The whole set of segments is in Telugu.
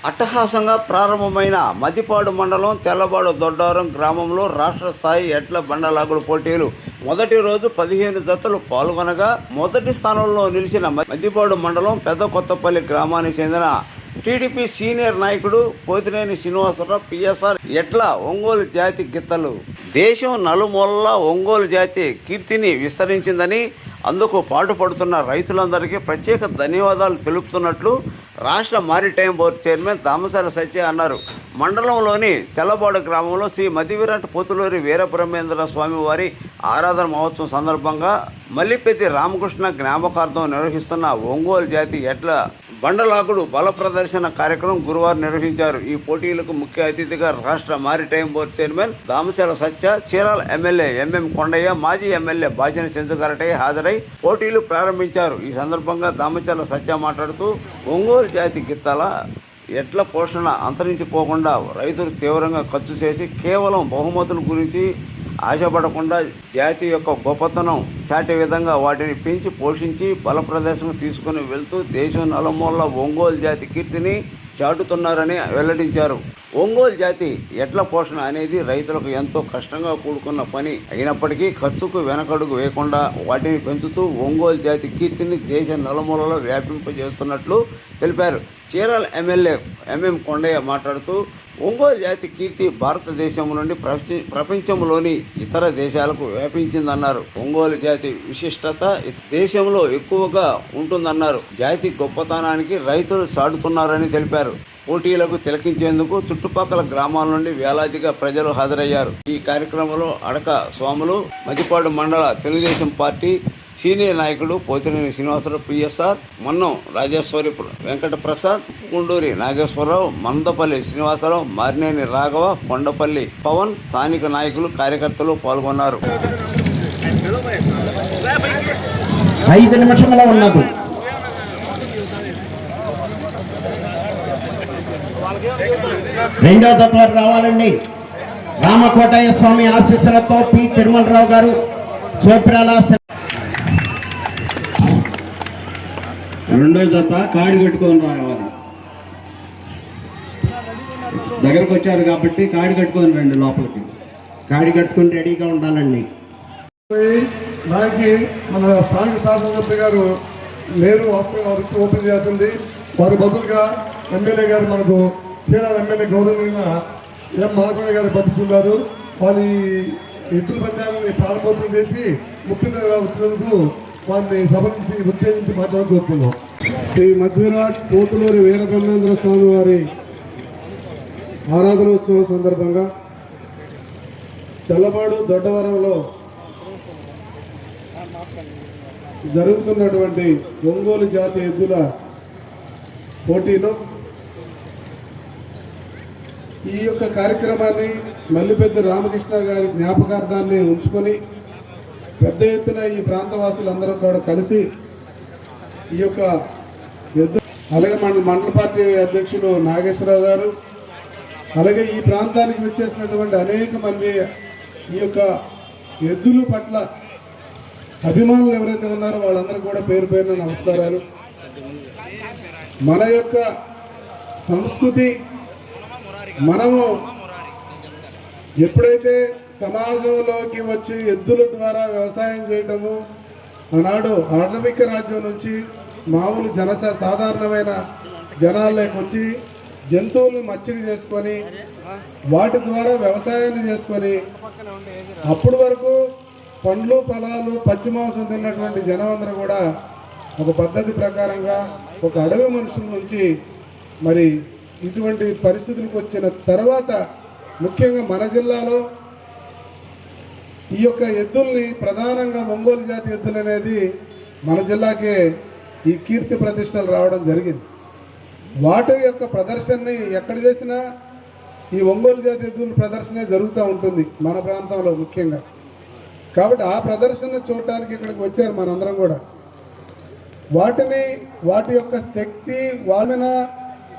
అట్టహాసంగా ప్రారంభమైన మదిపాడు మండలం తెల్లబాడు దొడ్డవరం గ్రామంలో రాష్ట్ర స్థాయి ఎడ్ల బండలాగుడు పోటీలు మొదటి రోజు 15 జతలు పాల్గొనగా మొదటి స్థానంలో నిలిచిన మదిపాడు మండలం పెద్ద కొత్తపల్లి గ్రామానికి చెందిన టీడీపీ సీనియర్ నాయకుడు పోతినేని శ్రీనివాసరావు పిఎస్ఆర్ ఎడ్ల ఒంగోలు జాతి గిత్తలు దేశం నలుమూలలా ఒంగోలు జాతి కీర్తిని విస్తరించిందని అందుకు పాటుపడుతున్న రైతులందరికీ ప్రత్యేక ధన్యవాదాలు తెలుపుతున్నట్లు రాష్ట్ర మారిటైమ్ బోర్డు చైర్మన్ దామసాల సత్య అన్నారు. మండలంలోని తెల్లబాడు గ్రామంలో శ్రీ మదివిరాట్ పోతులూరి వీరబ్రహ్మేంద్ర స్వామి వారి ఆరాధన మహోత్సవం సందర్భంగా మల్లిపెద్ది రామకృష్ణ జ్ఞాపకార్థం నిర్వహిస్తున్న ఒంగోలు జాతి ఎడ్ల బండలాగుడు బల ప్రదర్శన కార్యక్రమం గురువారం నిర్వహించారు. ఈ పోటీలకు ముఖ్య అతిథిగా రాష్ట్ర మారిటైమ్ బోర్డు చైర్మన్ దామసాల సత్య, చీరాల ఎమ్మెల్యే ఎంఎం కొండయ్య, మాజీ ఎమ్మెల్యే బాచిన చంద్రగారటయ్య హాజరై పోటీలు ప్రారంభించారు. ఈ సందర్భంగా దామసాల సత్య మాట్లాడుతూ ఒంగోలు జాతి గిత్తల ఎడ్ల పోషణ అంతరించిపోకుండా రైతులు తీవ్రంగా ఖర్చు చేసి కేవలం బహుమతుల గురించి ఆశపడకుండా జాతి యొక్క గొప్పతనం చాటే విధంగా వాటిని పెంచి పోషించి బల ప్రదర్శన తీసుకుని వెళ్తూ దేశం నలుమూలల ఒంగోలు జాతి కీర్తిని చాటుతున్నారని వెల్లడించారు. ఒంగోలు జాతి ఎడ్ల పోషణ అనేది రైతులకు ఎంతో కష్టంగా కూడుకున్న పని అయినప్పటికీ ఖర్చుకు వెనకడుగు వేయకుండా వాటిని పెంచుతూ ఒంగోలు జాతి కీర్తిని దేశ నలుమూలలో వ్యాపింపజేస్తున్నట్లు తెలిపారు. చీరాల ఎమ్మెల్యే ఎంఎం కొండయ్య మాట్లాడుతూ ఒంగోలు జాతి కీర్తి భారతదేశం నుండి ప్రపంచంలోని ఇతర దేశాలకు వ్యాపించిందన్నారు. ఒంగోలు జాతి విశిష్టత దేశంలో ఎక్కువగా ఉంటుందన్నారు. జాతి గొప్పతనానికి రైతులు చాటుతున్నారని తెలిపారు. పోటీలకు తిలకించేందుకు చుట్టుపక్కల గ్రామాల నుండి వేలాదిగా ప్రజలు హాజరయ్యారు. ఈ కార్యక్రమంలో అడక స్వాములు, మదిపాడు మండల తెలుగుదేశం పార్టీ సీనియర్ నాయకుడు పోతినేని శ్రీనివాసరావు పిఎస్ఆర్, మన్నం రాజేశ్వరి వెంకట ప్రసాద్, గుండూరి నాగేశ్వరరావు, మందపల్లి శ్రీనివాసరావు, మారినేని రాఘవ, కొండపల్లి పవన్, స్థానిక నాయకులు కార్యకర్తలు పాల్గొన్నారు. 5 నిమిషంలో ఉన్నది. రెండో తత్వాలు రావాలండి. రామకోటయ్య స్వామి ఆశీస్సులతో పి తిరుమలరావు గారు సోప్రాల రెండో జత కాడి కట్టుకొని రావాలి. దగ్గరకు వచ్చారు కాబట్టి కాడి కట్టుకొని రండి, లోపలికి కాడి కట్టుకొని రెడీగా ఉండాలండి. దానికి మన స్థానిక శాసనసభ్య గారు లేరు వారికి ఓపెన్ చేస్తుంది. వారి బదులుగా ఎమ్మెల్యే గారు మనకు చీరాల ఎమ్మెల్యే గౌరవనీయ ఎం మాధవయ్య గారు పంపిస్తున్నారు. వారి ఎద్దుల పందాలని ప్రారంభోత్సవం చేసి ముఖ్యంగా వచ్చినందుకు వారిని సభ నుంచి ఉత్తేజించి మాట్లాడుకుంటున్నాం. శ్రీ మధ్విరాట్ పోతులూరి వీరబ్రహ్మేంద్ర స్వామి వారి ఆరాధనోత్సవం సందర్భంగా తెల్లబాడు దొడ్డవరంలో జరుగుతున్నటువంటి ఒంగోలు జాతి ఎద్దుల పోటీలో ఈ యొక్క కార్యక్రమాన్ని మల్లిపెద్ది రామకృష్ణ గారి జ్ఞాపకార్థాన్ని ఉంచుకొని పెద్ద ఎత్తున ఈ ప్రాంతవాసులందరూ కూడా కలిసి ఈ యొక్క ఎద్దు, అలాగే మండల పార్టీ అధ్యక్షులు నాగేశ్వరరావు గారు, అలాగే ఈ ప్రాంతానికి వచ్చేసినటువంటి అనేక మంది ఈ యొక్క ఎద్దుల పట్ల అభిమానులు ఎవరైతే ఉన్నారో వాళ్ళందరూ కూడా పేరు పేరున నమస్కారాలు. మన యొక్క సంస్కృతి మనము ఎప్పుడైతే సమాజంలోకి వచ్చి ఎద్దుల ద్వారా వ్యవసాయం చేయటము, ఆనాడు ఆణవిక రాజ్యం నుంచి మామూలు సాధారణమైన జనాల్లోకి వచ్చి జంతువులను మచ్చిక చేసుకొని వాటి ద్వారా వ్యవసాయాన్ని చేసుకొని అప్పటి వరకు పండ్లు ఫలాలు పచ్చి మాంసం తిన్నటువంటి జనం అందరూ కూడా ఒక పద్ధతి ప్రకారంగా ఒక అడవి మనుషుల నుంచి మరి ఇటువంటి పరిస్థితులకు వచ్చిన తర్వాత ముఖ్యంగా మన జిల్లాలో ఈ యొక్క ఎద్దుల్ని ప్రధానంగా ఒంగోలు జాతి ఎద్దులు అనేది మన జిల్లాకే ఈ కీర్తి ప్రతిష్టలు రావడం జరిగింది. వాటి యొక్క ప్రదర్శనని ఎక్కడ చేసినా ఈ ఒంగోలు జాతి ఎద్దుల ప్రదర్శనే జరుగుతూ ఉంటుంది మన ప్రాంతంలో ముఖ్యంగా. కాబట్టి ఆ ప్రదర్శన చూడటానికి ఇక్కడికి వచ్చారు మనందరం కూడా. వాటి యొక్క శక్తి వాళ్ళ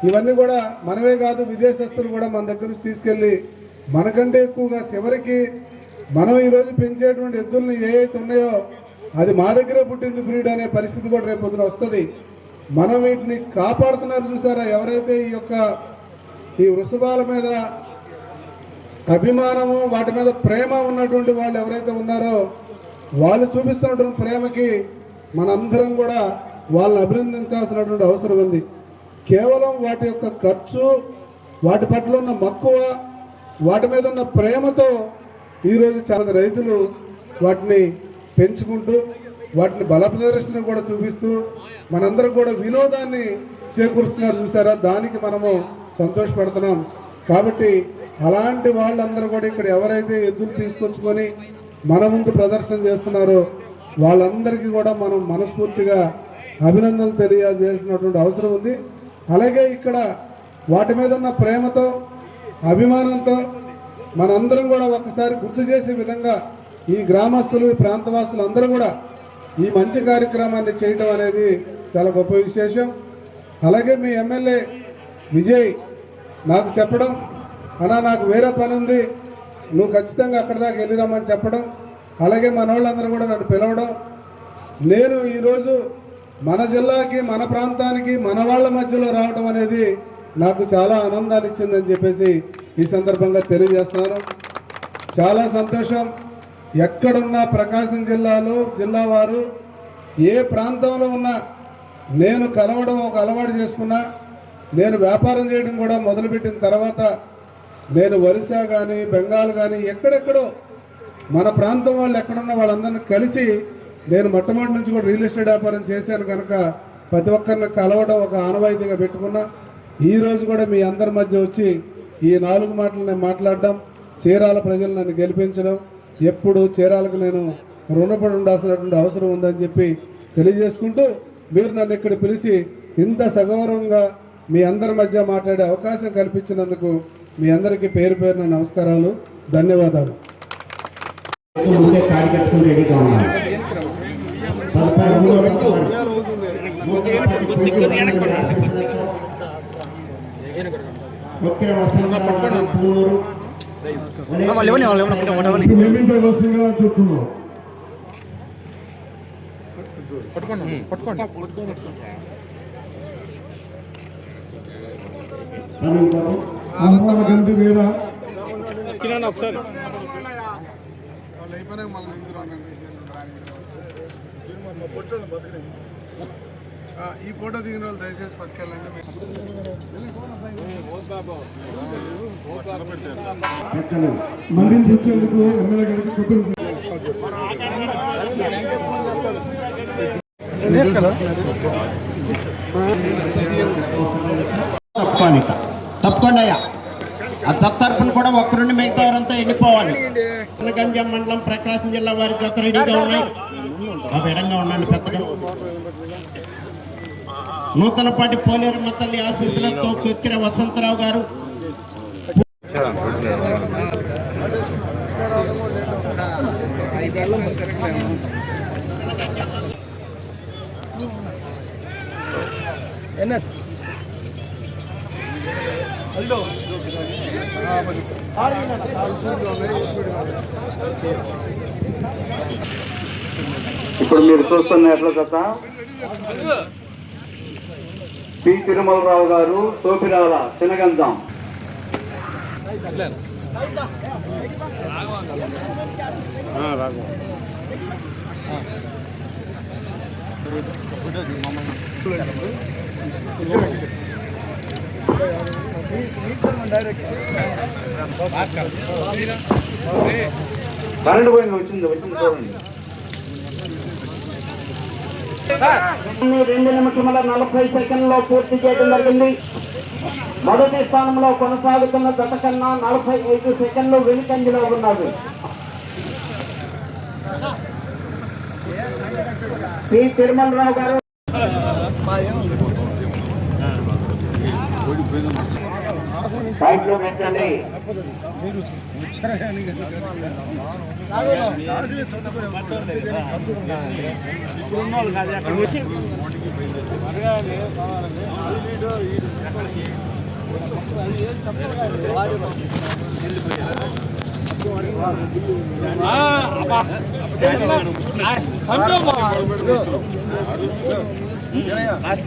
ఇవన్నీ కూడా మనమే కాదు, విదేశస్తులు కూడా మన దగ్గర నుంచి తీసుకెళ్ళి మనకంటే ఎక్కువగా చివరికి మనం ఈరోజు పెంచేటువంటి ఎద్దుల్ని ఏవైతే ఉన్నాయో అది మా దగ్గరే పుట్టింది బ్రీడ్ అనే పరిస్థితి కూడా రేపు పొద్దున వస్తుంది. మనం వీటిని కాపాడుతున్నారు చూసారా, ఎవరైతే ఈ యొక్క ఈ వృషభాల మీద అభిమానము, వాటి మీద ప్రేమ ఉన్నటువంటి వాళ్ళు ఎవరైతే ఉన్నారో వాళ్ళు చూపిస్తున్నటువంటి ప్రేమకి మనందరం కూడా వాళ్ళని అభినందించాల్సినటువంటి అవసరం ఉంది. కేవలం వాటి యొక్క ఖర్చు, వాటి పట్ల ఉన్న మక్కువ, వాటి మీద ఉన్న ప్రేమతో ఈరోజు చాలా రైతులు వాటిని పెంచుకుంటూ వాటిని బల ప్రదర్శన కూడా చూపిస్తూ మనందరం కూడా వినోదాన్ని చేకూరుస్తున్నారు. చూసారా, దానికి మనము సంతోషపడుతున్నాం. కాబట్టి అలాంటి వాళ్ళందరూ కూడా ఇక్కడ ఎవరైతే ఎద్దులు తీసుకొచ్చుకొని మన ముందు ప్రదర్శన చేస్తున్నారో వాళ్ళందరికీ కూడా మనం మనస్ఫూర్తిగా అభినందనలు తెలియజేసినటువంటి అవసరం ఉంది. అలాగే ఇక్కడ వాటి మీద ఉన్న ప్రేమతో, అభిమానంతో మనందరం కూడా ఒకసారి గుర్తు చేసే విధంగా ఈ గ్రామస్తులు, ఈ ప్రాంతవాసులు అందరూ కూడా ఈ మంచి కార్యక్రమాన్ని చేయడం అనేది చాలా గొప్ప విశేషం. అలాగే మీ ఎమ్మెల్యే విజయ్ నాకు చెప్పడం, అన్నా నాకు వేరే పని ఉంది, నువ్వు ఖచ్చితంగా అక్కడి దాకా వెళ్ళిరామని చెప్పడం, అలాగే మన వాళ్ళందరూ కూడా నన్ను పిలవడం, నేను ఈరోజు మన జిల్లాకి, మన ప్రాంతానికి, మన వాళ్ళ మధ్యలో రావడం అనేది నాకు చాలా ఆనందాన్ని ఇచ్చిందని చెప్పేసి ఈ సందర్భంగా తెలియజేస్తున్నాను. చాలా సంతోషం. ఎక్కడున్నా ప్రకాశం జిల్లాలో జిల్లా వారు ఏ ప్రాంతంలో ఉన్నా నేను కలవడం ఒక అలవాటు చేసుకున్నా. నేను వ్యాపారం చేయడం కూడా మొదలుపెట్టిన తర్వాత నేను ఒరిస్సా కానీ, బెంగాల్ కానీ, ఎక్కడెక్కడో మన ప్రాంతం వాళ్ళు ఎక్కడున్న వాళ్ళందరినీ కలిసి నేను మొట్టమొదటి నుంచి కూడా రియల్ ఎస్టేట్ వ్యాపారం చేశాను కనుక ప్రతి ఒక్కరిని కలవడం ఒక ఆనవాయితీగా పెట్టుకున్నా. ఈరోజు కూడా మీ అందరి మధ్య వచ్చి ఈ 4 మాటలు నేను మాట్లాడడం, చీరాల ప్రజలు నన్ను గెలిపించడం, ఎప్పుడు చీరాలకు నేను రుణపడి ఉండాల్సినటువంటి అవసరం ఉందని చెప్పి తెలియజేసుకుంటూ, మీరు నన్ను ఇక్కడ పిలిచి ఇంత సగౌరవంగా మీ అందరి మధ్య మాట్లాడే అవకాశం కల్పించినందుకు మీ అందరికీ పేరు పేరున నమస్కారాలు, ధన్యవాదాలు. ముందే కాడి కట్టుకుని రెడీగా ఉన్నారు. గంటి వీర ఈ ఫోటో దిగిన వాళ్ళు దయచేసి పట్టుకెళ్ళండి. మందిని చూసేందుకు ఎమ్మెల్యే గారికి కృతజ్ఞతలు. తప్పకుండా ఆ జత తరపున కూడా ఒక్కరుండి మిగతా వారంతా వెళ్ళిపోవాలి. గంజం మండలం ప్రకాశం జిల్లా వారి జత రెడీగా ఉన్నాయి. ఆ విధంగా ఉండండి. పెద్దగా నూతనపాటి పోలేరమ్మ తల్లి ఆశీస్సులతో కొక్కిర వసంతరావు గారు, ఇప్పుడు మీరు చూస్తున్న ఎట్ల జత పి తిరుమలరావు గారు, సోపిరాల చినగంజం. కరెంట్ పోయింది, వచ్చింది చూడండి. 2 నిమిషముల 40 సెకండ్లో పూర్తి చేయడం జరిగింది. మొదటి స్థానంలో కొనసాగుతున్న జత కన్నా 45 సెకండ్లు వెనుకంజలో ఉన్నది. పి తిరుమలరావు గారు సైడ్లో పెట్టండి.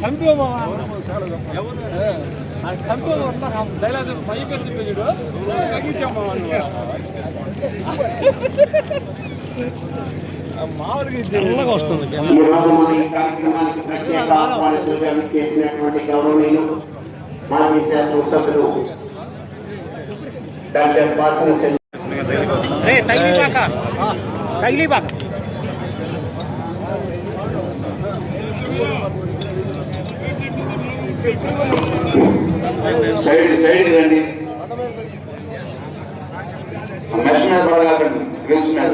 సంపేమా ఈ రోజు మన ఈ కార్యక్రమానికి ప్రత్యేక ఆహ్వానితులుగా చేసినటువంటి గౌరవనీయులు మాజీ శాసనసభ్యులు డాక్టర్ బాసన సైడ్ రండి. మెష్ మీద పడగాకండి, గ్రిల్స్ మీద.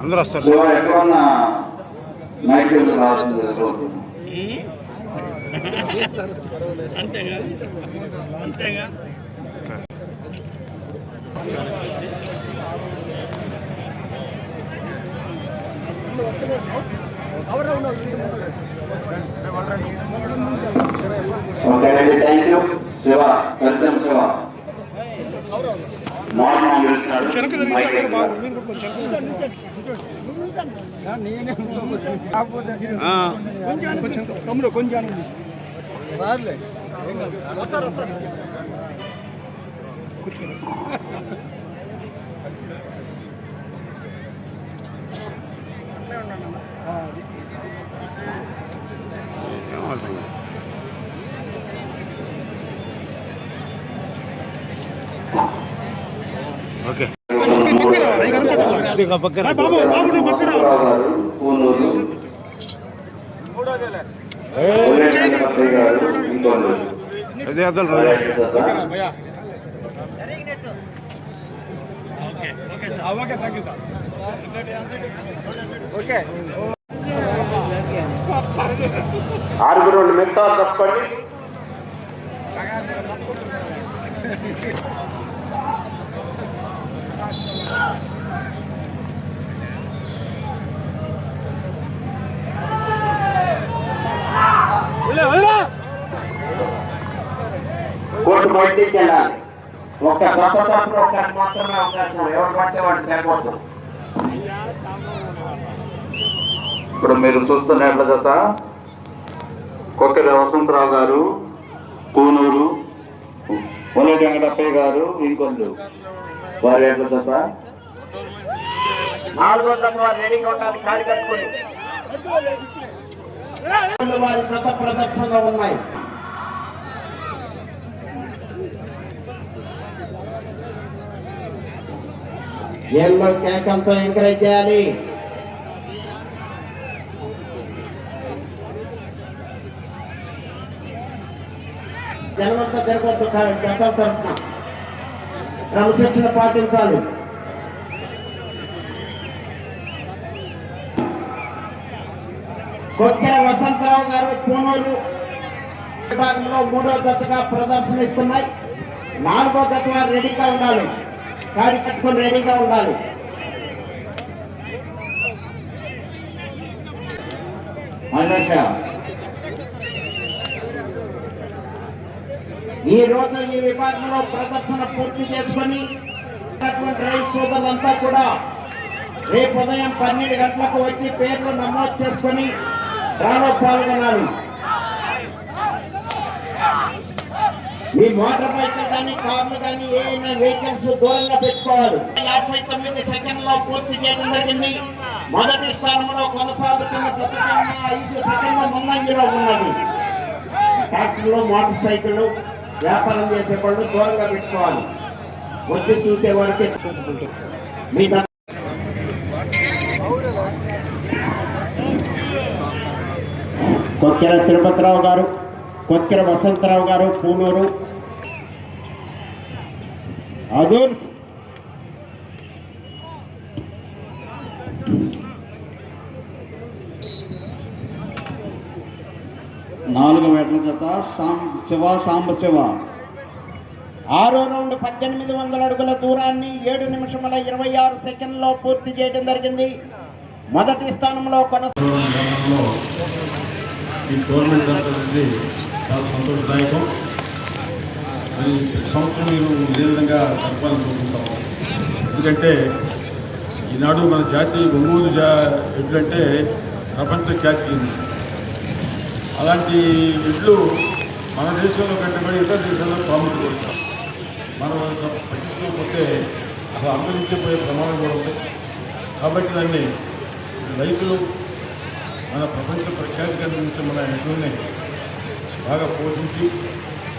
అందరూ వస్తారు. శివ ఎక్కడున్నా మైక్ రావాలి. ఓకే అండి, thank you. Shiva Satyam Shiva morning వెళ్తున్నాడు. ఓకే అదే అదలు ఆరుగురు మిగతా తప్పండి. కోర్టు బయటికి వెళ్ళాలి. ఒక్క కొత్త తప్పు ఒక్కటి మాత్రమే అవకాశం. ఎవరు పడితే వాడు తేకూడదు. ఇప్పుడు మీరు చూస్తున్నట్ల జత కొక్కెర వసంతరావు గారు, కూనూరు ఒలేటి వెంకటప్పయ్య గారు, ఇంకొందు వారి యొక్క జత. 4వ జత వారు రెడీగా ఉండాలి. కాడి కట్టుకుని వారి జత ప్రదర్శనలో ఉన్నాయి. ఏళ్ళలో కేకంతో ఎంకరేజ్ చేయాలి. జనమంతా జరగొద్దు. జత తరఫున క్రమశిక్షణ పాటించాలి. కొక్కెర వసంతరావు గారు పూనూరు విభాగంలో 3వ జతగా ప్రదర్శన ఇస్తున్నాయి. 4వ జత వారు రెడీగా ఉండాలి. కాడి కట్టుకొని రెడీగా ఉండాలి. ఈ రోజు ఈ విభాగంలో ప్రదర్శన పూర్తి చేసుకొని రైతు సోదరులంతా కూడా రేపు ఉదయం 12 గంటలకు వచ్చి పేర్లు నమోదు చేసుకొని డ్రాలో పాల్గొనాలి. మీ మోటార్ బైక్లు కానీ కార్లు కానీ ఏమైనా వెహికల్స్ దూరంగా పెట్టుకోవాలి. 59 సెకండ్లో పూర్తి చేయడం జరిగింది. మొదటి స్థానంలో కొనసాగుతున్న 5 సెకండ్ల ముందంజలో ఉన్నది. ట్రాక్టర్లు, మోటార్ సైకిళ్ళు వ్యాపారం చేసే వాళ్ళు దూరంగా పెట్టుకోవాలి. వచ్చి చూసే వారికి మీ కొక్కెర తిరుపతిరావు గారు, కొక్కెర వసంతరావు గారు, పూనూరు అదూర్స్ 4వ ఎడ్ల జత సాంబశివ. 6వ రౌండ్ 1800 అడుగుల దూరాన్ని 7 నిమిషముల 26 సెకండ్లో పూర్తి చేయడం జరిగింది. మొదటి స్థానంలో గ్రామంలో ఈ టోర్నమెంట్ జరుగుతుంది. చాలా సంతోషదాయకం. మరి సంవత్సరం నేను ఇదే విధంగా జరపాలనుకుంటున్నాము. ఎందుకంటే ఈనాడు మన జాతి ఒంగోలు ఎడ్లంటే ప్రపంచ ఖ్యాతి ఉంది. అలాంటి ఎడ్లు మన దేశంలో కంటే కూడా ఇతర దేశాల్లో ప్రాముఖ్యత ఇస్తాం. మనం పట్టించుకోకపోతే అసలు అంతరించిపోయే ప్రమాదం కూడా ఉంది. కాబట్టి దాన్ని రైతులు మన ప్రపంచ ప్రఖ్యాతి కలిగించే మన ఎడ్లని బాగా పోషించి,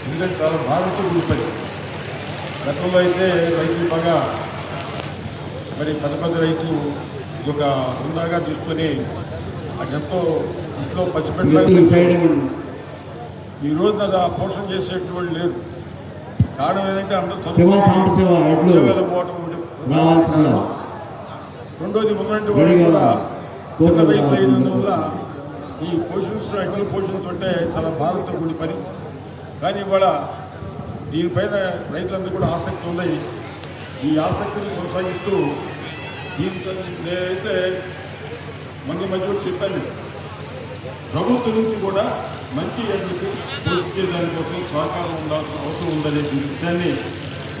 ఎందుకంటే చాలా భారంతో కూడిపోయి గతంలో అయితే రైతులు బాగా మరి పెద్ద రైతులు ఇది ఒక హుందాగా తీసుకొని అది ఎంతో ఇంట్లో పసిపెట్టాలి. ఈరోజు అది ఆ పోషణ చేసేటువంటి లేదు. కారణం ఏంటంటే అందరూ వెళ్ళకపోవటం. రెండోది ఉన్నట్టు కూడా చిన్న రైతులు అయినందువల్ల ఈ పోషన్స్ ఎడ్లు పోషించుంటే చాలా భారంతో కూడి పని. కానీ ఇవాళ దీనిపైన రైతులందరూ కూడా ఆసక్తి ఉన్నాయి. ఈ ఆసక్తిని కొనసాగిస్తూ దీంతో నేనైతే మధ్య చెప్పాను, ప్రభుత్వం నుంచి కూడా మంచి ఎడ్లకి పూర్తి దానికోసం సహకారం ఉండాల్సిన అవసరం ఉందనే విషయాన్ని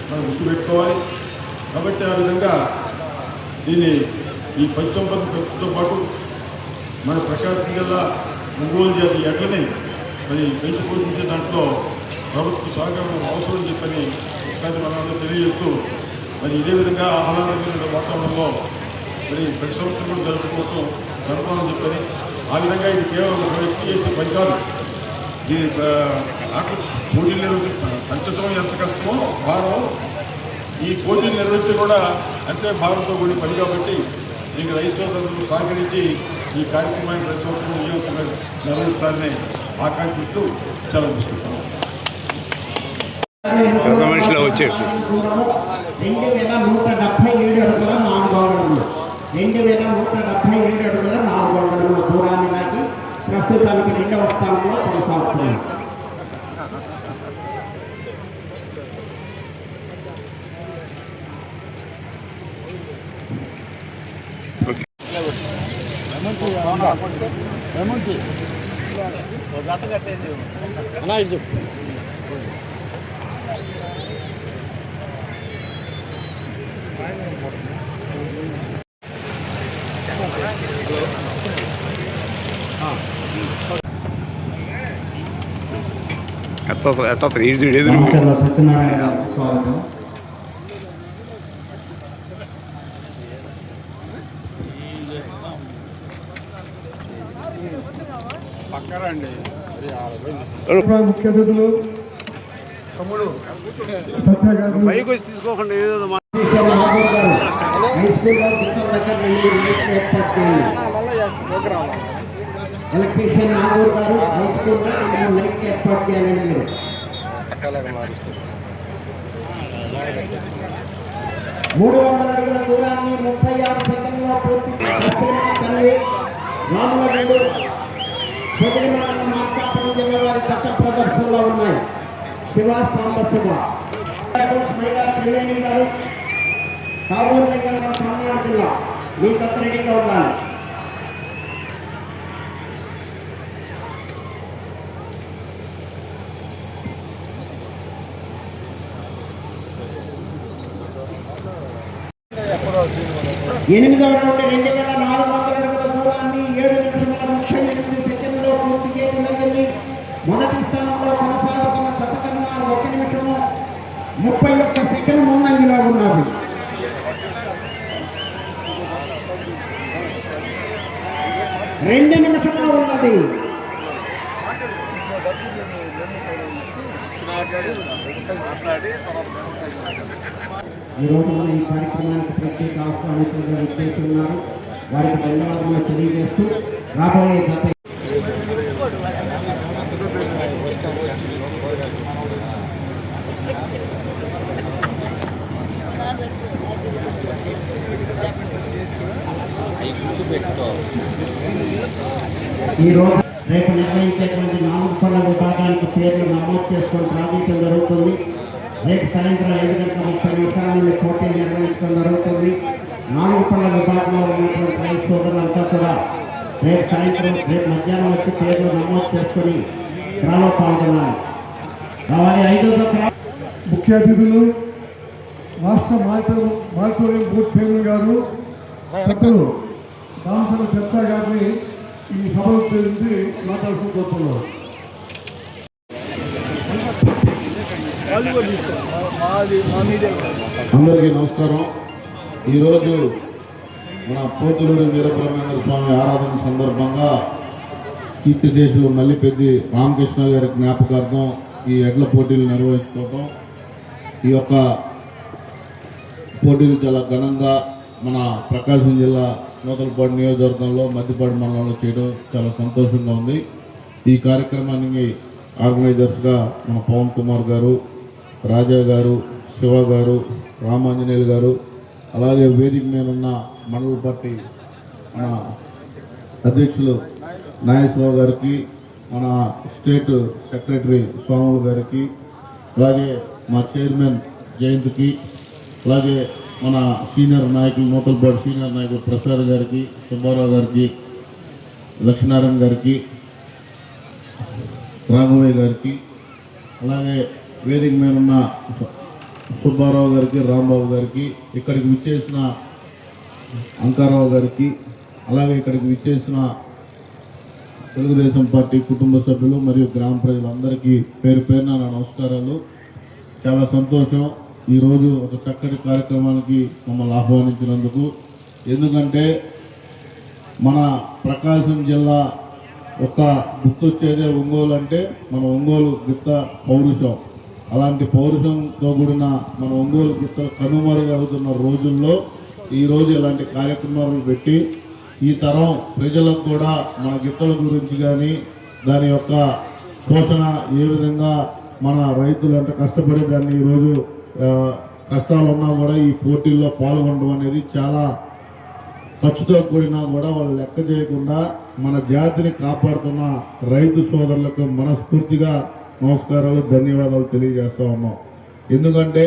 మనం గుర్తుపెట్టుకోవాలి. కాబట్టి ఆ విధంగా దీన్ని ఈ పశు సంపద పెంచుతో పాటు మన ప్రకాశం జిల్లా ఒంగోలు జాతి ఎడ్లని మరి పెంచి పోషించే దాంట్లో ప్రభుత్వ సహకారం అవసరం చెప్పని ఒకసారి మనందరూ తెలియజేస్తూ, మరి ఇదే విధంగా ఆహ్లాదకరమైన వాతావరణంలో మరి ప్రతి సంవత్సరం కూడా జరపాలని చెప్పని, ఆ విధంగా ఇది కేవలం ఒక వ్యక్తి చేసే పని కాదు. దీని పోటీలు పెంచడం ఎంత కష్టమో భారం, ఈ పోటీలు నిర్వహించి కూడా అంతే భారంతో కూడిన పని. కాబట్టి దీనికి రైతు సోదరులు సహకరించి ఈ కార్యక్రమాన్ని ప్రతి సంవత్సరం విజయవంతంగా నిర్వహిస్తారని ఆకాంక్షిస్తూ సెలవు తీసుకుంటాం. 2177 అడుగుల 4 అడుగులు 2177 అడుగుల 4 అడుగుల దూరాన్ని లాగి ప్రస్తుతానికి 2వ స్థానంలో కొనసాగుతుంది. సత్యనారాయణ గారు స్వాగతం. ముఖ్య అతిథులు సత్యాగ్రహం తీసుకోకుండా హై స్కూల్లో దగ్గర ఎలక్ట్రీషియన్ నాగూర్ గారు హై స్కూల్లో లైట్ ఏర్పాటు చేయాలని మీరు 300 అడుగుల దూరాన్ని 36 సెకండ్లో పూర్తి తల్లి రాములరెడ్డి పొదిలిమండలం మార్కాపురం జిల్లా వారి చట్ట ప్రదర్శనలో ఉన్నాయి. సాంబశివ మహిళా త్రివేణి గారు కాబూరు నియోజకవర్గం పల్నాడు జిల్లా మీ కొత్త రెడీగా ఉండాలి. ఎనిమిదవ రౌండ్ 2400 అడుగుల దూరాన్ని 7 నిమిషముల 38 సెకండ్లో పూర్తి చేయడం జరిగింది. మొదటి స్థానంలో కొనసాగుతున్న జత కన్నా 1 నిమిషము 31 సెకండ్ ముందంజలో ఉన్నారు. రెండు నిమిషంలో ఉన్నది. ఈరోజు మన ఈ కార్యక్రమానికి ప్రత్యేక ఆహ్వానితులుగా విచ్చేసి ఉన్నారు. వారికి ధన్యవాదాలు తెలియజేస్తూ రాబోయే గత ఈరోజు రేపు నిర్వహించేటువంటి 4 పనుల విభాగానికి పేర్లు నమోదు చేసుకొని ప్రారంభించడం జరుగుతుంది. రేపు సాయంత్రం 5:30 నుండి పోటీలు నిర్వహించడం జరుగుతుంది. 4 పనుల విభాగంలో ఉన్నటువంటి రైతు సోదరులంతా కూడా రేపు సాయంత్రం మధ్యాహ్నం వచ్చి పేర్లు నమోదు చేసుకొని డ్రాలో పాల్గొన్నారు. అలాగే 5వ ముఖ్య అతిథులు రాష్ట్ర మానిటరింగ్ బోర్డు చైర్మన్ గారు పెద్దలు దామసర్ల చర్చ గారిని ఈ సభను గురించి మాట్లాడుతూ కోరుతున్నారు. అందరికీ నమస్కారం. ఈరోజు మన పోతులూరి వీరబ్రహ్మేంద్ర స్వామి ఆరాధన సందర్భంగా కీర్తిశేషులు మల్లిపెద్ది రామకృష్ణ గారి జ్ఞాపకార్థం ఈ ఎడ్ల పోటీలు నిర్వహించుకోవడం, ఈ యొక్క పోటీలు చాలా ఘనంగా మన ప్రకాశం జిల్లా నూతలపాడు నియోజకవర్గంలో మధ్యపాడు మండలంలో చేయడం చాలా సంతోషంగా ఉంది. ఈ కార్యక్రమానికి ఆర్గనైజర్స్గా మన పవన్ కుమార్ గారు, రాజా గారు, శివ గారు, రామాంజనేయులు గారు, అలాగే వేదిక మీద ఉన్న మండల పార్టీ మన అధ్యక్షులు నాగేశ్వరరావు గారికి, మన స్టేట్ సెక్రటరీ స్వాములు గారికి, అలాగే మా చైర్మన్ జయంత్కి, అలాగే మన సీనియర్ నాయకులు నూతలపాడు సీనియర్ నాయకులు ప్రసాద్ గారికి, సుబ్బారావు గారికి, లక్ష్మీనారాయణ గారికి, రాఘవయ్య గారికి, అలాగే వేదిక మీద ఉన్న సుబ్బారావు గారికి, రాంబాబు గారికి, ఇక్కడికి విచ్చేసిన అంకారావు గారికి, అలాగే ఇక్కడికి విచ్చేసిన తెలుగుదేశం పార్టీ కుటుంబ సభ్యులు మరియు గ్రామ ప్రజలందరికీ పేరు పేరున నా నమస్కారాలు. చాలా సంతోషం ఈరోజు ఒక చక్కటి కార్యక్రమానికి మమ్మల్ని ఆహ్వానించినందుకు. ఎందుకంటే మన ప్రకాశం జిల్లా ఒక గుర్తొచ్చేదే ఒంగోలు అంటే మన ఒంగోలు గిత్త పౌరుషం. అలాంటి పౌరుషంతో కూడిన మన ఒంగోలు గిత్తలు కనుమరుగవుతున్న రోజుల్లో ఈరోజు ఇలాంటి కార్యక్రమాలు పెట్టి ఈ తరం ప్రజలకు కూడా మన గిత్తల గురించి కానీ దాని యొక్క పోషణ ఏ విధంగా మన రైతులు ఎంత కష్టపడి దాన్ని ఈరోజు కష్టాలు ఉన్నా కూడా ఈ పోటీల్లో పాల్గొనడం అనేది చాలా ఖర్చుతో కూడినా కూడా వాళ్ళు లెక్క చేయకుండా మన జాతిని కాపాడుతున్న రైతు సోదరులకు మనస్ఫూర్తిగా నమస్కారాలు, ధన్యవాదాలు తెలియజేస్తా ఉన్నాం. ఎందుకంటే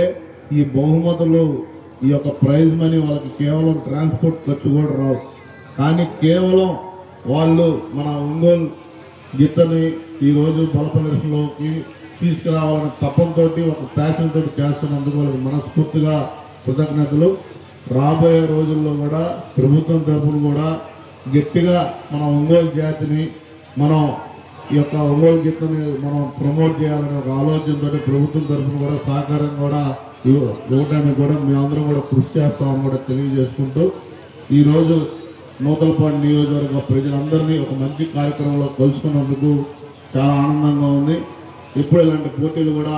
ఈ బహుమతులు, ఈ యొక్క ప్రైజ్ మనీ వాళ్ళకి కేవలం ట్రాన్స్పోర్ట్ ఖర్చు కూడా రావు, కానీ కేవలం వాళ్ళు మన ఒంగోలు గిత్తని ఈరోజు బల ప్రదర్శనలోకి తీసుకురావాలనే తపంతో ఒక ప్యాషన్ తోటి చేస్తున్నందుకు వాళ్ళకి మనస్ఫూర్తిగా కృతజ్ఞతలు. రాబోయే రోజుల్లో కూడా ప్రభుత్వం తరఫున కూడా గట్టిగా మన ఒంగోలు జాతిని, మనం ఈ యొక్క ఒంగోలు గిత్తని మనం ప్రమోట్ చేయాలనే ఒక ఆలోచనతో ప్రభుత్వం తరఫున కూడా సహకారం కూడా ఇవ్వడానికి కూడా మేమందరం కూడా కృషి చేస్తామని కూడా తెలియజేసుకుంటూ ఈరోజు నూతలపాడు నియోజకవర్గ ప్రజలందరినీ ఒక మంచి కార్యక్రమంలో కలుసుకున్నందుకు చాలా ఆనందంగా ఉంది. ఇప్పుడు ఇలాంటి పోటీలు కూడా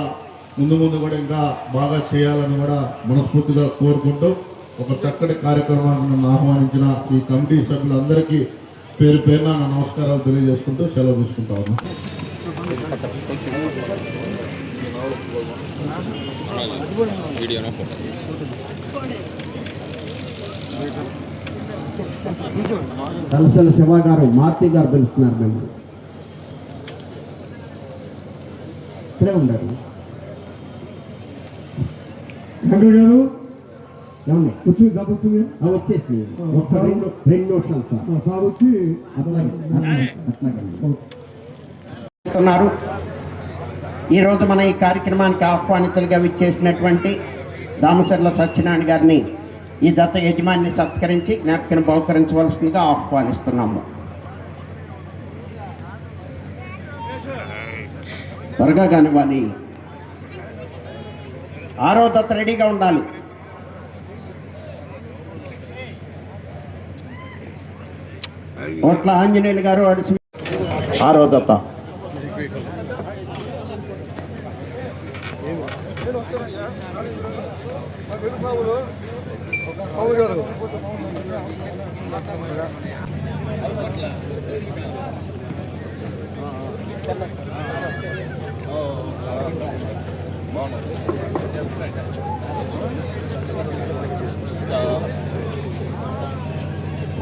ముందు కూడా ఇంకా బాగా చేయాలని కూడా మనస్ఫూర్తిగా కోరుకుంటూ ఒక చక్కటి కార్యక్రమాన్ని నన్ను ఆహ్వానించిన ఈ కమిటీ సభ్యులందరికీ పేరు పేరున నా నమస్కారాలు తెలియజేసుకుంటూ సెలవు తీసుకుంటా ఉన్నాను. తలసల శివ గారు, మార్తి గారు పిలుస్తున్నారు. మేము ఇక్కడే ఉండాలి. వెంకయ్య గారు ఏమండి వచ్చింది, డబ్బు వచ్చింది, వచ్చేసి రెండు నిమిషాలు సార్ సార్ వచ్చి అట్లాగే. ఈరోజు మన ఈ కార్యక్రమానికి ఆహ్వానితులుగా విచ్చేసినటువంటి దామసర్ల సత్యనారాయణ గారిని ఈ జత యజమాని సత్కరించి జ్ఞాపికను బహుకరించవలసిందిగా ఆహ్వానిస్తున్నాము. త్వరగా కానివ్వాలి. 6వ జత రెడీగా ఉండాలి. కోట్ల ఆంజనేయులు గారు అడిసి 6వ జత.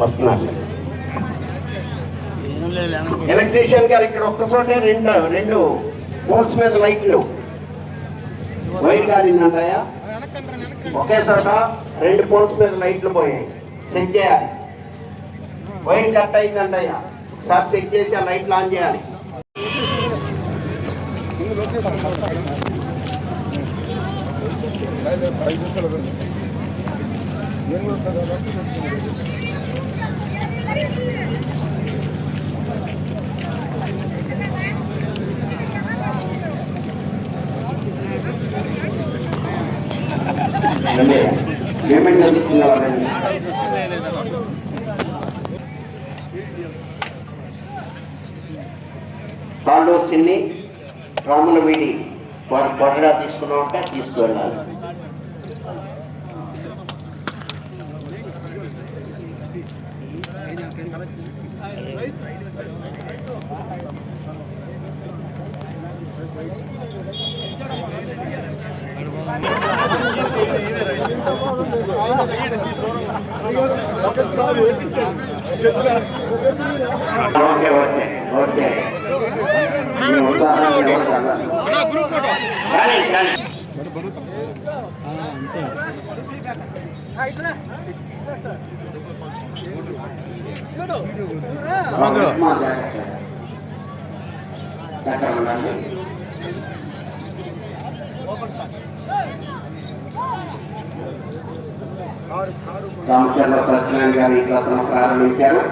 వస్తున్నారు. ఎలక్ట్రీషియన్ గారు ఇక్కడ ఒక్క చోటే రెండు పోల్స్ మీద లైట్లు వైర్ కాలిందంటాయా? ఒకే చోట 2 పోల్స్ మీద లైట్లు పోయాయి. చెక్ చేయాలి. వైర్ కట్ అయిందంటాయా? ఒకసారి చెక్ చేసి ఆ లైట్లు ఆన్ చేయాలి. పేమెంట్ అందుకున్నవారండి. తాండూరు చిన్ని రాముల వీడి వాడు పొడగా తీసుకున్నా ఉంటే తీసుకువెళ్ళాలి. Okay okay okay Ramachandra Satyanarayana గారు ఈ క్లాసును ప్రారంభించారు.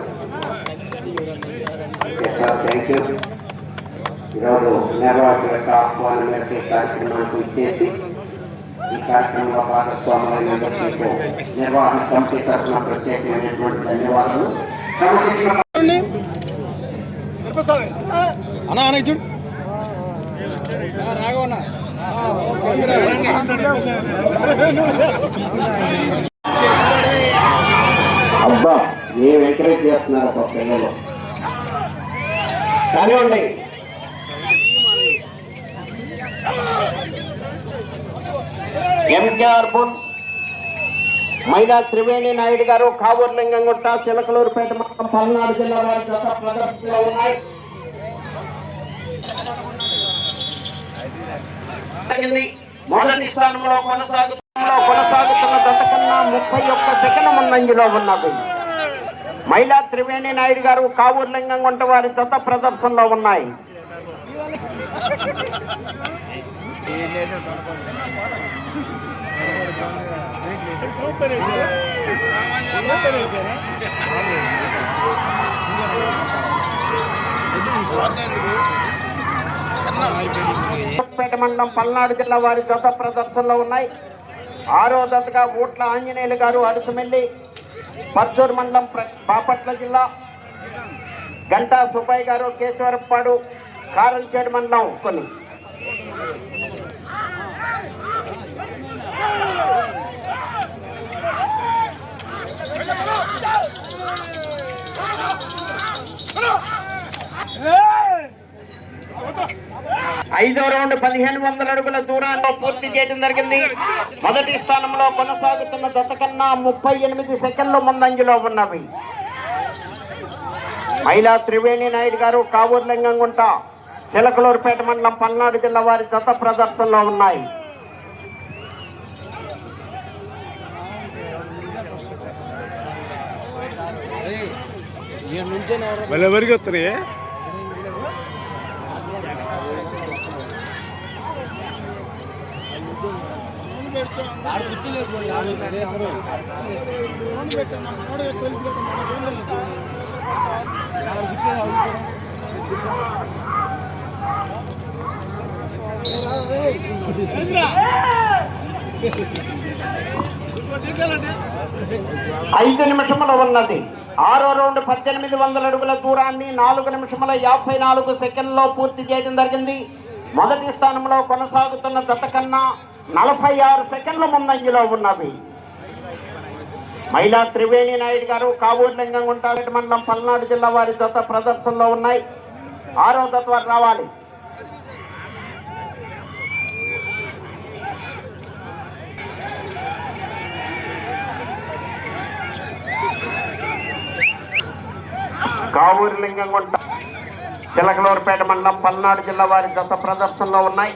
Thank you. ఈరోజు నిర్వాహకుల యొక్క ఆహ్వానం మేరకు ఈ కార్యక్రమానికి ఇచ్చేసి ఈ కార్యక్రమంలో భాగస్వాములైనందుకు నిర్వహణ కమిటీ తరఫున ప్రత్యేకమైనటువంటి ధన్యవాదాలు. అబ్బా ఏం ఎంకరేజ్ చేస్తున్నారు అబ్బా పిల్లలు. కానివ్వండి. ఎంకేఆర్ బుల్స్ మైలా త్రివేణి నాయుడు గారు కావూరు లింగంగుట్ట చిలకలూరుపేట మండలం పల్నాడు జిల్లా వారి జత ప్రదర్శనలో ఉన్నాయి. మొదటి స్థానంలో కొనసాగుతున్న జత కన్నా 31 సెకండ్ల ముందంజలో ఉన్నది. మైలా త్రివేణి నాయుడు గారు కావూరు లింగంగుట్ట వారి జత ప్రదర్శనలో ఉన్నాయి. పేట మండలం పల్నాడు జిల్లా వారి జత ప్రదర్శనలో ఉన్నాయి. 6వ జతగా ఊట్ల ఆంజనేయులు గారు అడుసుమెల్లి పర్చూరు మండలం బాపట్ల జిల్లా, గంటా సుబ్బయ్య గారు కేశవరపాడు కారంచేడు మండలం కొన్ని. ఐదో రౌండ్ 1500 అడుగుల దూరాల్లో పూర్తి చేయడం జరిగింది. మొదటి స్థానంలో కొనసాగుతున్న జత కన్నా 38 సెకండ్లు ముందంజలో ఉన్నవి. మైలా త్రివేణి నాయుడు గారు కావూరు లింగంగుంట చిలకలూరుపేట మండలం పల్నాడు జిల్లా వారి జత ప్రదర్శనలో ఉన్నాయి. ఐదు నిమిషములు ఉన్నది. 6వ రౌండ్ 1800 అడుగుల దూరాన్ని 4 నిమిషముల 54 సెకండ్లో పూర్తి చేయడం జరిగింది. మొదటి స్థానంలో కొనసాగుతున్న జత కన్నా 46 సెకండ్ల ముందంజలో ఉన్నవి. మైలా త్రివేణి నాయుడు గారు కావూరు లింగంగుంట మండలం పల్నాడు జిల్లా వారి జత ప్రదర్శనలో ఉన్నాయి. 6వ జత వారు రావాలి. కావూరు లింగంగుంట చిలకలూరుపేట మండలం పల్నాడు జిల్లా వారి జత ప్రదర్శనలో ఉన్నాయి.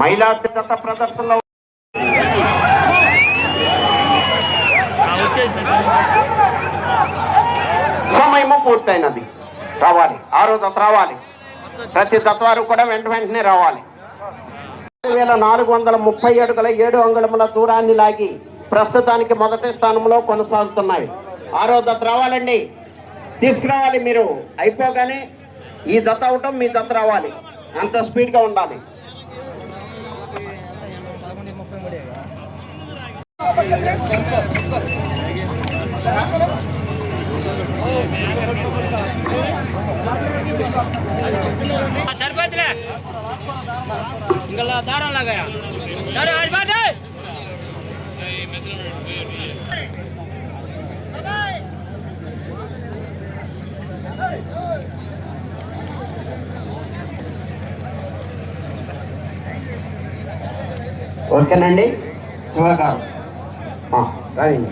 మహిళా జత ప్రదర్శనలో సమయము పూర్తయినది. రావాలి, 6వ జత రావాలి. ప్రతి జత వారు కూడా వెంటనే రావాలి. 2430 అడుగుల 7 అంగుళముల దూరాన్ని లాగి ప్రస్తుతానికి మొదటి స్థానంలో కొనసాగుతున్నాయి. 6వ జత రావాలండి, తీసుకురావాలి. మీరు అయిపోగానే ఈ జత అవటం మీ జత రావాలి, అంత స్పీడ్గా ఉండాలి. दारा लगाया आज बात है ఓకేనండి శివగారు రండి.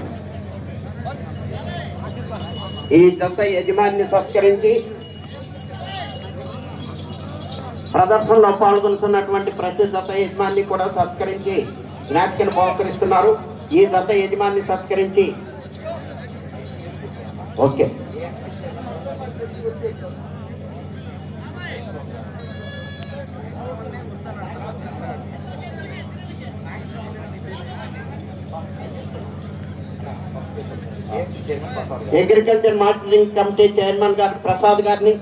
ఈ దశ యజమాని సత్కరించి ప్రదర్శనలో పాల్గొనుతున్నటువంటి ప్రతి జత యజమాని కూడా సత్కరించి జ్ఞాపికను బహుకరిస్తున్నారు. ఈ జత యజమాని సత్కరించి okay. Agriculture marketing committee chairman గారు ప్రసాద్ గారిని,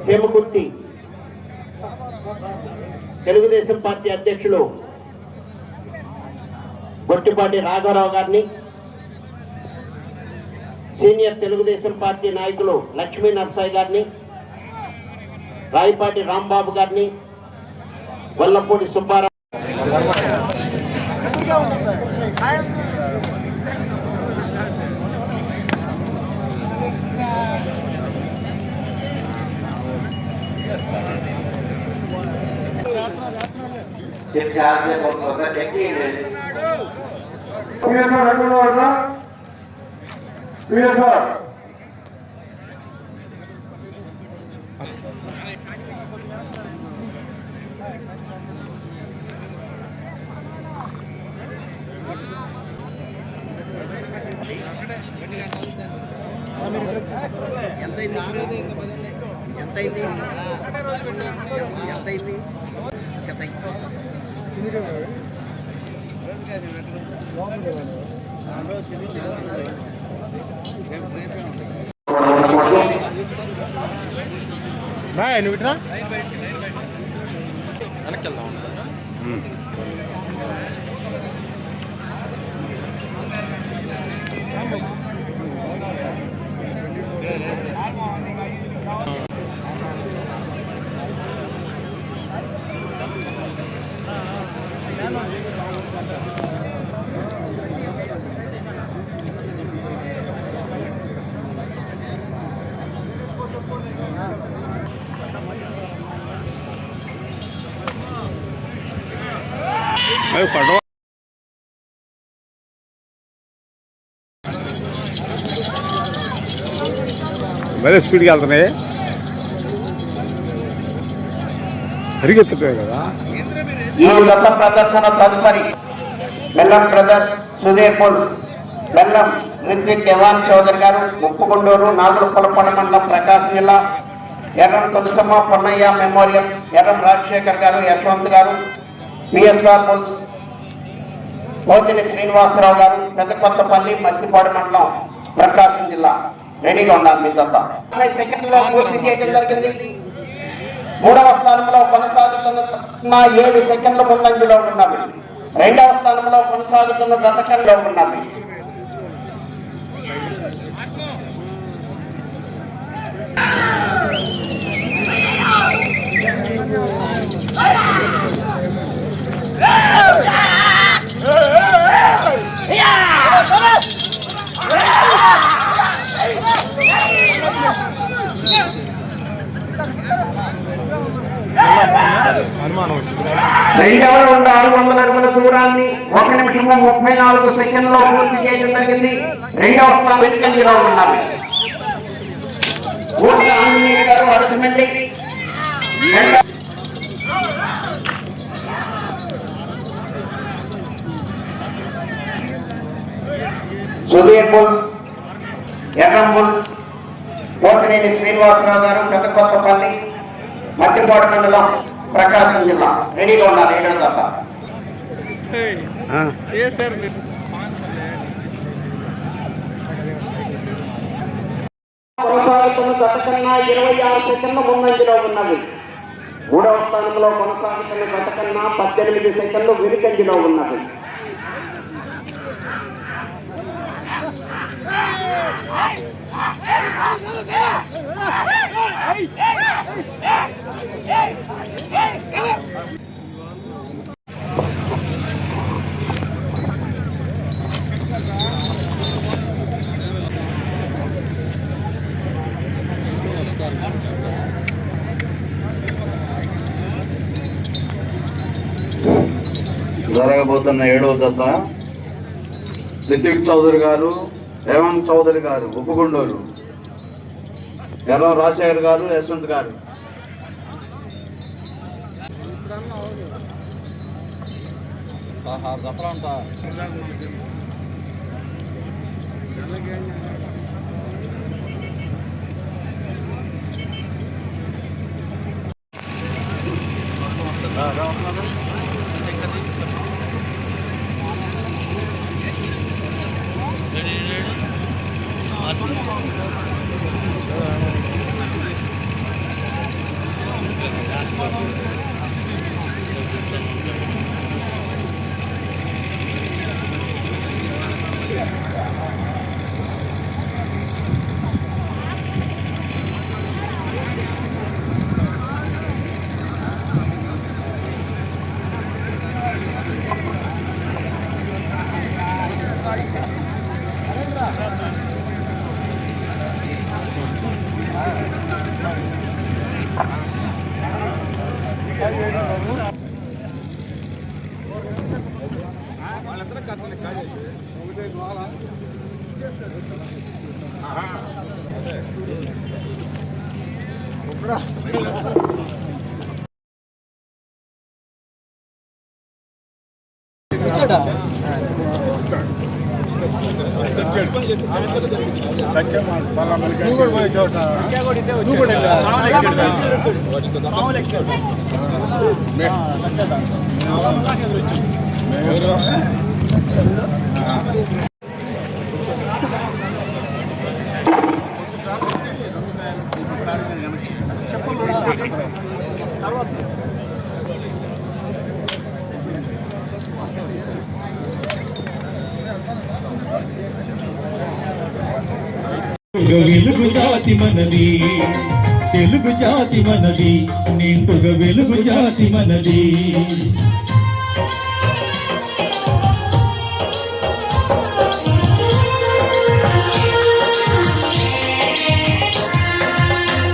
సేమకుర్తి తెలుగుదేశం పార్టీ అధ్యక్షులు గొట్టిపాటి రాఘవరావు గారిని, సీనియర్ తెలుగుదేశం పార్టీ నాయకులు లక్ష్మీ నరసాయి గారిని, రాయపాటి రాంబాబు గారిని, వల్లపూడి సుబ్బారావు, very స్పీడ్గా వెళ్తున్నాయి, పరిగెత్తుతాయి కదా. ఈ లత ప్రదర్శన తదుపరి బెల్లం బ్రదర్స్ సుదేపుల్, బెల్లం రిత్విక్ ఎవాన్ చౌదరి గారు, ఉప్పుకొండూరు, నాగులపొలపడ మండలం, ప్రకాశం జిల్లా. ఎర్రం తులసమ్మ పొన్నయ్య మెమోరియల్, ఎర్రం రాజశేఖర్ గారు, యశ్వంత్ గారు, పిఎస్ఆర్ పుల్స్, పోతిని శ్రీనివాసరావు గారు, పెద్దకొత్తపల్లి, మద్దిపాడు మండలం, ప్రకాశం జిల్లా. రెడీగా ఉన్నారు మీ జత. 30 సెకండ్లో పూర్తి చేయడం జరిగింది. 3వ స్థానంలో కొనసాగుతున్న 7 సెకండ్ల ముందంజలో ఉన్నవి. 2వ స్థానంలో కొనసాగుతున్న దశకంలో ఉన్నవి. రెండవ రౌండ్ 600 అడుగుల దూరాన్ని 1 నిమిషము 34 సెకండ్లో పూర్తి చేయడం జరిగింది. రెండవ స్థానం వెనుకంజలో ఉన్నారు. ఊర్ల ఆంజనేయ గారు అడుగుమండి. సుధీర్ బుల్, ఎర్రం బుల్, కోటనేని శ్రీనివాసరావు గారు, పెద్దకొత్తపల్లి, మధ్యపాడు మండలం, ప్రకాశం జిల్లా రెడీగా ఉన్నారు. ఏడో దశ కొనసాగుతున్న జత కన్నా 26 సెకండ్ల ముందంజలో ఉన్నవి. మూడవ స్థానంలో కొనసాగుతున్న జత కన్నా 18 సెకండ్లు వెనుకంజలో ఉన్నవి. జరగబోతున్న 7వ జత రితిక్ చౌదరి గారు, రేవంత్ చౌదరి గారు ఉప్పుగుండూరు, ఎర్ర రాజశేఖర్ గారు, యశ్వంత్ గారు. వెలుగు జాతి మనది, తెలుగు జాతి మనది, నిండుగా వెలుగు జాతి మనది.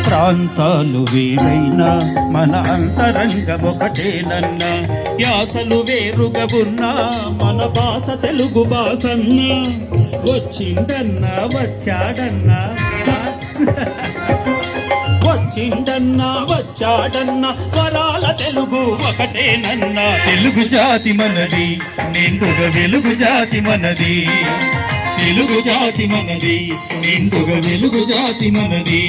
ప్రాంతాలు వేరైనా మన అంతరంగం ఒకటేనన్నా, యాసలు వేరుగా ఉన్నా మన భాష తెలుగు భాషన్నా. వచ్చిండన్నా వచ్చాడన్నా, వచ్చిండన్నా వచ్చాడన్నా, వరాల తెలుగు ఒకటేనన్నా. తెలుగు జాతి మనది, నిండుగా వెలుగు జాతి మనది. తెలుగు జాతి మనది, నిండుగా వెలుగు జాతి మనది.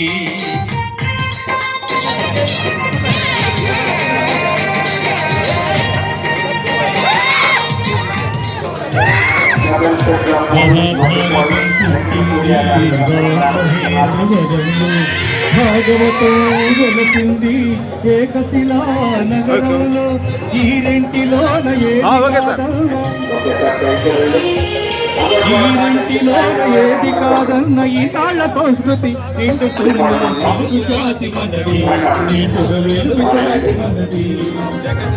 భాగవతం వెలసింది ఏకశిలా నగరంలో, ఈ రెంటిలోన ఏది కాదన్న ఈ తాళ్ళ సంస్కృతి నిండుతున్న తెలుగు జాతి మనది, నిండుగా వెలుగు జాతి మనది.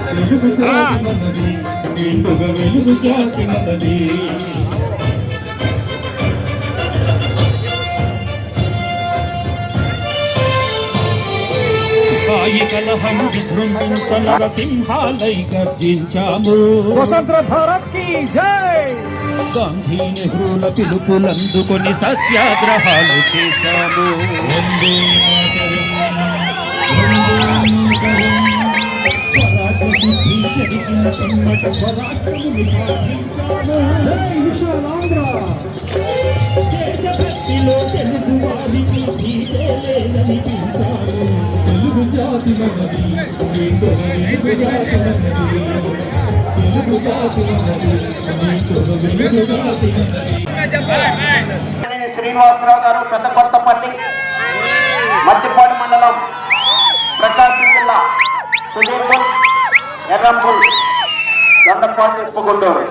తెలుగు జాతి మనది, నిండుగా వెలుగు జాతి మనది. సాయి కలహం విజృంభించ నరసింహాలై గర్జించాము. స్వతంత్ర భారత్ కి జై. గాంధీ నెహ్రూల పిలుపులందుకొని సత్యాగ్రహాలు చేశాము. వందే దేశభక్తిలో తెలుగు వారికి తెలుగు జాతి మనది, తెలుగు జాతి మనది, తెలుగు జాతి మనది, తెలుగు జాతి మనది. శ్రీనివాసరావు గారు పెద్దకొత్తపల్లి మద్దిపాడు మండలం ప్రకాశం జిల్లా సుదీర్పూర్ ఎర్రంపూర్ దొండపాడు ఉప్పుగుండూరు.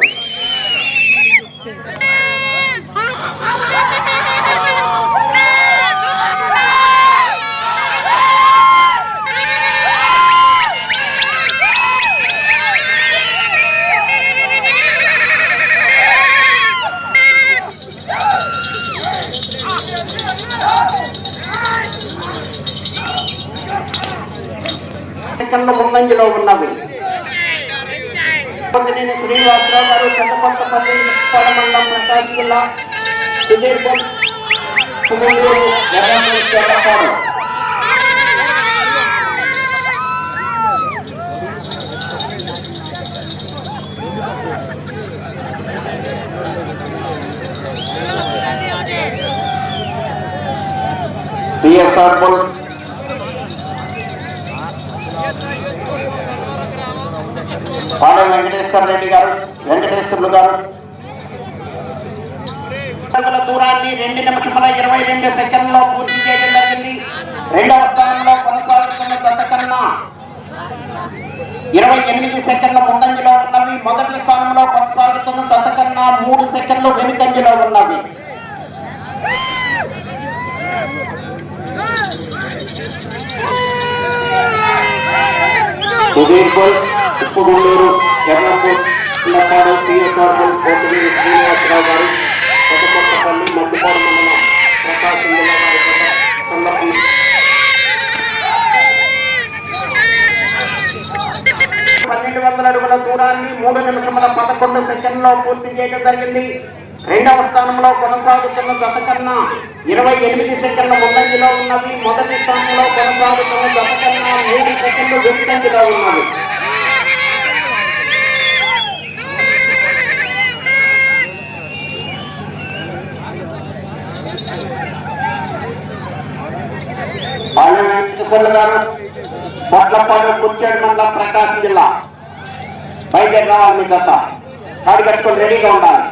ముందంజలో ఉన్నవి. శ్రీనివాసరావు గారు చెన్నకొత్తపల్లి మండలం ప్రకాశం జిల్లా సుదీర్పూర్ ఎర్రపాడు. పిఎస్ఆర్ పాలెం వెంకటేశ్వర రెడ్డి గారు, వెంకటేశ్వర్లు గారు దూరాన్ని 2 నిమిషముల 22 సెకండ్లో పూర్తి చేయడం జరిగింది. రెండవ స్థానంలో కొనసాగుతున్న జత కన్నా 28 సెకండ్ల ముందంజలో ఉన్నవి. మొదటి స్థానంలో కొనసాగుతున్న జత కన్నా 3 సెకండ్లు వెనుకంజలో ఉన్నవి. సుదీర్పూర్ ఉప్పుగుండూరు ఎర్రపూర్ పిల్లపాడు పిఎస్ఆర్ పోటీ శ్రీనివాసరావు గారు కొత్తపల్లి మద్దిపాడు మండలం ప్రకాశం జిల్లా వారి 1200 అడుగుల దూరాన్ని 3 నిమిషముల 11 సెకండ్లో పూర్తి చేయడం జరిగింది. రెండవ స్థానంలో కొనసాగుతున్న జత కన్నా 28 సెకండ్ల ముందంజలో ఉన్నవి. మొదటి స్థానంలో కొనసాగుతున్న జత కన్నా 3 సెకండ్లు వెనుకంజలో ఉన్నవి. పాలెం వెంకటేశ్వర్లు గారు పొట్లపాడు కుర్చేడు మండలం ప్రకాశం జిల్లా బయలుదేరి రావాలి. మీ జత కాడి కట్టుకొని రెడీగా ఉండాలి.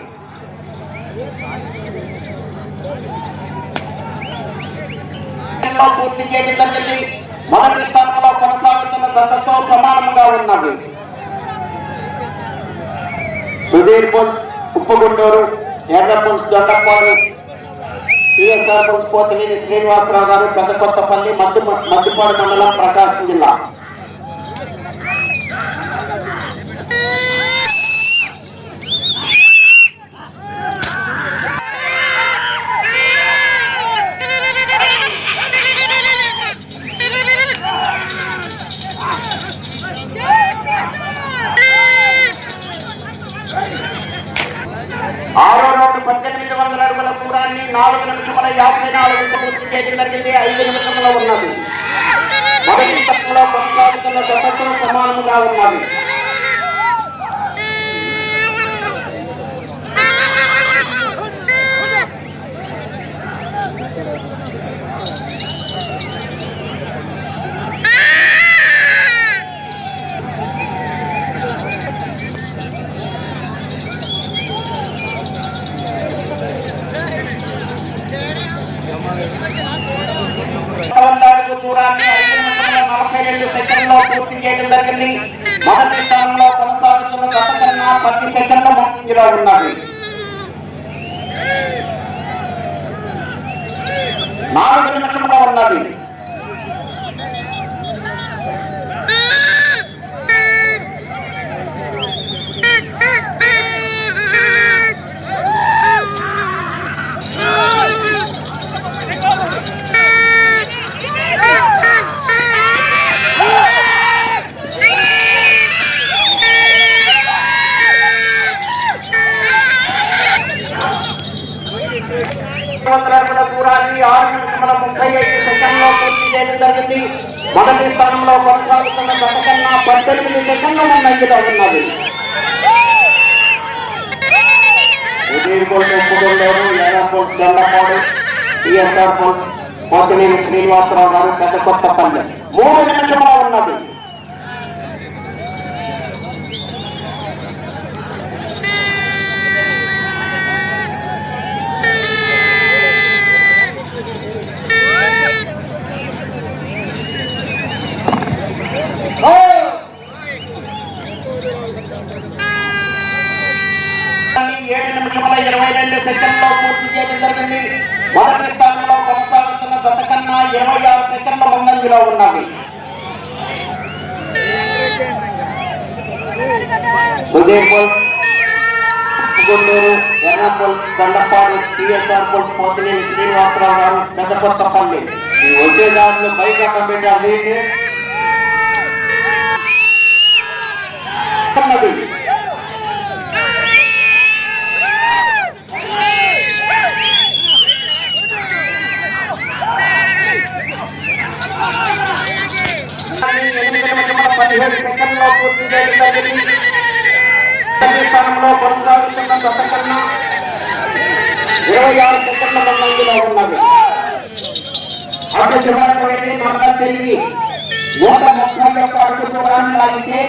పూర్తి చేయడం జరిగింది. మొదటి స్థానంలో కొనసాగుతున్న జతతో సమానంగా ఉన్నది. సుదీర్పూర్ ఉప్పుగుండూరు ఎర్రపూర్ దొండపాడు పిఎస్ఆర్ పోతినేని శ్రీనివాసరావు గారు పెద్దకొత్తపల్లి మద్దిపాడు మండలం ప్రకాశం జిల్లా. ఆరో రౌండ్ 1800 అడుగుల దూరాన్ని 4 నిమిషముల 54 పూర్తి చేయడం జరిగింది. 5 నిమిషంలో ఉన్నది. మొదటి స్థానంలో కొనసాగుతున్న జతతో సమానముగా ఉన్నది. దూరాన్ని 5 నిమిషముల 42 సెకండ్లో పూర్తి చేయడం జరిగింది. మొదటి స్థానంలో కొనసాగుతున్న జత కన్నా 10 సెకండ్ల ముందులో ఉన్నది. 4 నిమిషంలో ఉన్నది. కొనసాగుతున్న గత కన్నా 18 సెకండ్ల ముందంజలో ఉన్నది. ఉదయకోట ఉప్పుగొండూరు, ఎర్రకోట దొండపాడు, టీఎస్ఆర్ పోతినేని శ్రీనివాసరావు గారు పెద్ద కొత్తపల్లి 3 నిమిషంలో ఉన్నది. పూర్తి చేయడం జరిగింది. మొదటి స్థానంలో కొనసాగుతున్న గత కన్నా 26 సెకండ్ల ముందంజలో ఉన్నది. ఉదయపూర్, గుంటూరు, ఎర్రపూల్, దండపాడు, టీఎస్ఆర్ పోతినేని శ్రీనివాసరావు గారు పెద్ద కొత్తపల్లి. ఈ వచ్చే దాంట్లో బయట పెట్టాలి. స్థానంలో కొనసాగుతున్న గత కన్నా 26 సెకండ్ల ముందంజలో ఉన్నది. అటు చివరకు వెళ్ళి మండలం తిరిగి 131 అడుగు దూరాన్ని లాగితే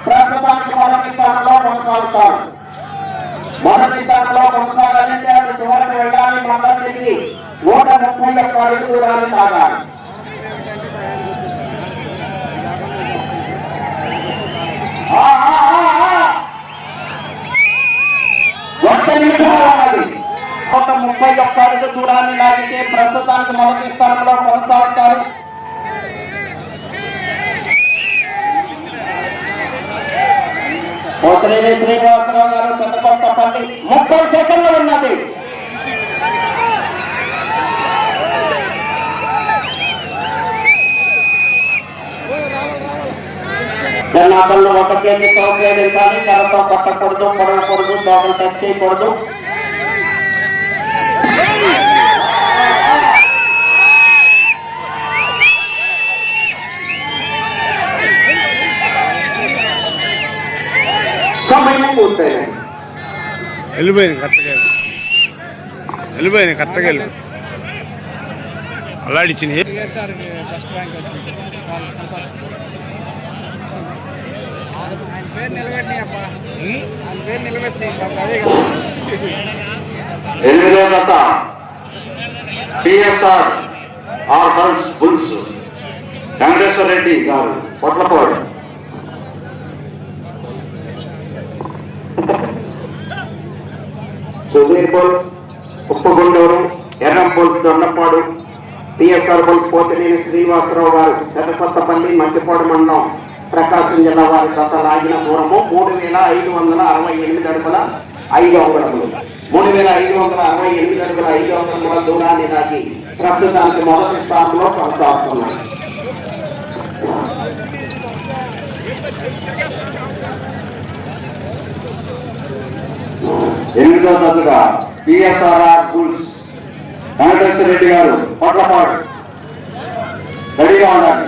ప్రస్తుతానికి మొదటి స్థానంలో కొనసాగుతారు. మొదటి స్థానంలో కొనసాగాలంటే అటు చివరకు వెళ్ళాలి. మండలం తిరిగి 131 అడుగు దూరాన్ని లాగాలి. ఒక్క నిమిషం 131 అడుగు దూరాన్ని లాగితే ప్రస్తుతానికి మొదటి స్థానంలో కొనసాగుతారు. పోతినేని శ్రీనివాసరావు గారు పెద్ద కొత్తపల్లి 30 సెకండ్లు ఉన్నది. జనాభాలో ఒక కేజీ సౌకర్యాలు కరతో పట్టకూడదు, పొడవకూడదు, దోమలు టచ్ చేయకూడదు. సమయం పూర్తయింది. వెళ్ళిపోయింది కరెక్ట్గా అలాడిచ్చింది. ఫస్ట్ ర్యాంక్ వచ్చింది. చాలా సంతోషం. ఆయన పేరు నిలబెట్టినాయి అప్ప, ఆయన పేరు నిలబెట్టినాయి. అదే కదా 8వ జత టీఎస్ఆర్ బుల్స్ వెంకటేశ్వర రెడ్డి గారు పొట్లపాడు. సుధీర్పూల్, ఉప్పుగుండూరు, ఎర్రంపూల్, దొండపాడు, టీఎస్ఆర్ బుల్స్ పోతినేని శ్రీనివాసరావు గారు పెద్ద కొత్తపల్లి, మంచిపాడు మండలం, ప్రకాశం జిల్లా వారి గత లాగిన దూరము 3568 అడుగుల 5 అంగుళములు. 3568 అడుగుల 5 అంగుళముల దూరాన్ని లాగి ప్రస్తుతానికి మొదటి స్థానంలో కొనసాగుతున్నాయి. ఎనిమిదవ జతగా టీఎస్ఆర్ బుల్స్ వెంకటేశ్వర రెడ్డి గారు పొట్లపాడు రెడీగా ఉండాలి.